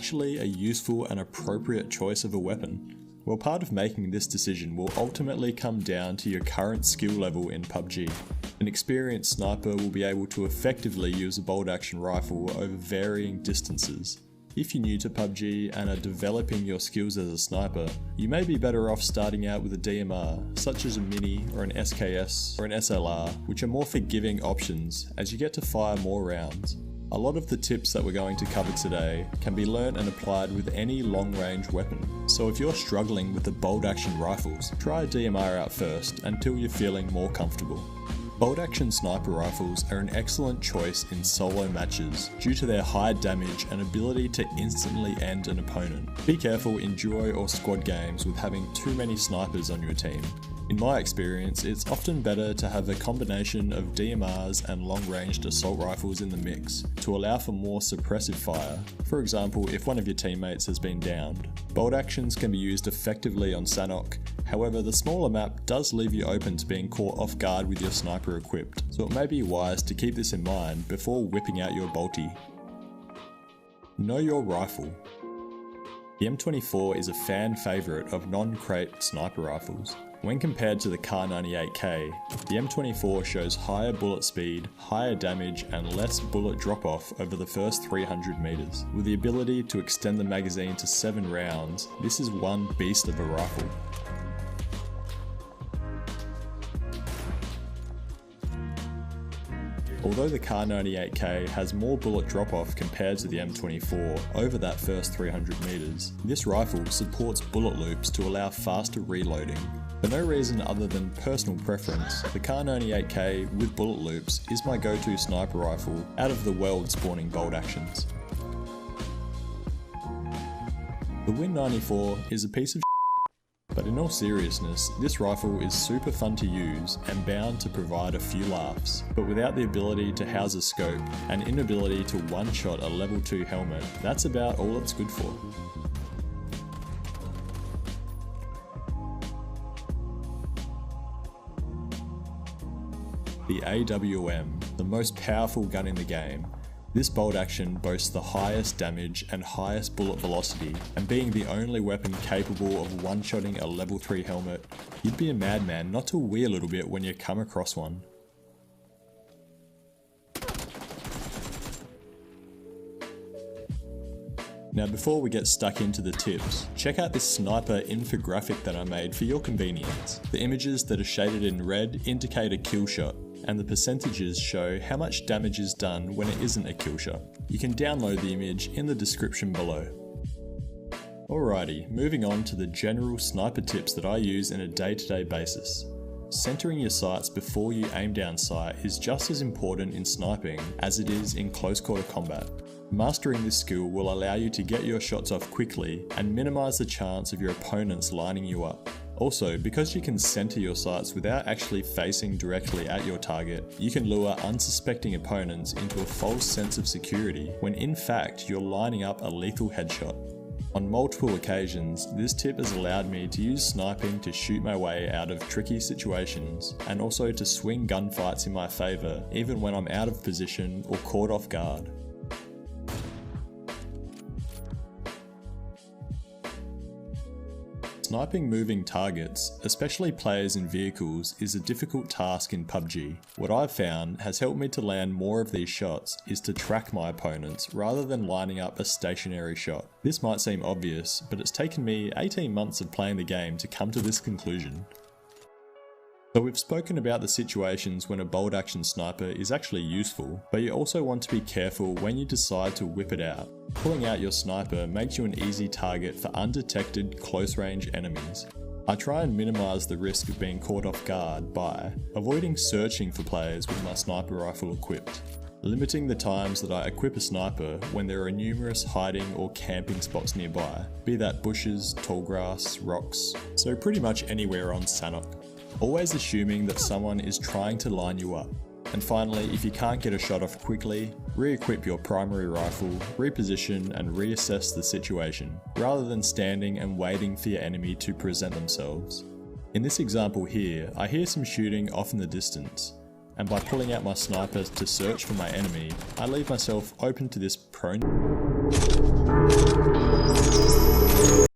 actually a useful and appropriate choice of a weapon? Well, part of making this decision will ultimately come down to your current skill level in PUBG. An experienced sniper will be able to effectively use a bolt-action rifle over varying distances. If you're new to PUBG and are developing your skills as a sniper, you may be better off starting out with a DMR, such as a Mini or an SKS or an SLR, which are more forgiving options as you get to fire more rounds. A lot of the tips that we're going to cover today can be learnt and applied with any long-range weapon. So if you're struggling with the bolt-action rifles, try a DMR out first until you're feeling more comfortable. Bolt-action sniper rifles are an excellent choice in solo matches due to their high damage and ability to instantly end an opponent. Be careful in duo or squad games with having too many snipers on your team. In my experience, it's often better to have a combination of DMRs and long-ranged assault rifles in the mix to allow for more suppressive fire. For example, if one of your teammates has been downed. Bolt actions can be used effectively on Sanhok, however the smaller map does leave you open to being caught off guard with your sniper equipped, so it may be wise to keep this in mind before whipping out your bolty. Know your rifle. The M24 is a fan favourite of non-crate sniper rifles. When compared to the Kar98K, the M24 shows higher bullet speed, higher damage and less bullet drop-off over the first 300 meters. With the ability to extend the magazine to 7 rounds, this is one beast of a rifle. Although the Kar98K has more bullet drop-off compared to the M24 over that first 300 meters, this rifle supports bullet loops to allow faster reloading. For no reason other than personal preference, the Kar98K with bullet loops is my go-to sniper rifle out of the world spawning bolt actions. The Win94 is a piece of but in all seriousness, this rifle is super fun to use and bound to provide a few laughs, but without the ability to house a scope and inability to one-shot a level 2 helmet, that's about all it's good for. The AWM, the most powerful gun in the game. This bolt action boasts the highest damage and highest bullet velocity, and being the only weapon capable of one-shotting a level 3 helmet, you'd be a madman not to wee a little bit when you come across one. Now before we get stuck into the tips, check out this sniper infographic that I made for your convenience. The images that are shaded in red indicate a kill shot, and the percentages show how much damage is done when it isn't a kill shot. You can download the image in the description below. Alrighty, moving on to the general sniper tips that I use in a day-to-day basis. Centering your sights before you aim down sight is just as important in sniping as it is in close quarter combat. Mastering this skill will allow you to get your shots off quickly and minimize the chance of your opponents lining you up. Also, because you can center your sights without actually facing directly at your target, you can lure unsuspecting opponents into a false sense of security when in fact you're lining up a lethal headshot. On multiple occasions, this tip has allowed me to use sniping to shoot my way out of tricky situations, and also to swing gunfights in my favour even when I'm out of position or caught off guard. Sniping moving targets, especially players in vehicles, is a difficult task in PUBG. What I've found has helped me to land more of these shots is to track my opponents rather than lining up a stationary shot. This might seem obvious, but it's taken me 18 months of playing the game to come to this conclusion. So we've spoken about the situations when a bolt action sniper is actually useful, but you also want to be careful when you decide to whip it out. Pulling out your sniper makes you an easy target for undetected close range enemies. I try and minimise the risk of being caught off guard by avoiding searching for players with my sniper rifle equipped, limiting the times that I equip a sniper when there are numerous hiding or camping spots nearby, be that bushes, tall grass, rocks, so pretty much anywhere on Sanhok. Always assuming that someone is trying to line you up. And finally, if you can't get a shot off quickly, re-equip your primary rifle, reposition and reassess the situation, rather than standing and waiting for your enemy to present themselves. In this example here, I hear some shooting off in the distance, and by pulling out my sniper to search for my enemy, I leave myself open to this prone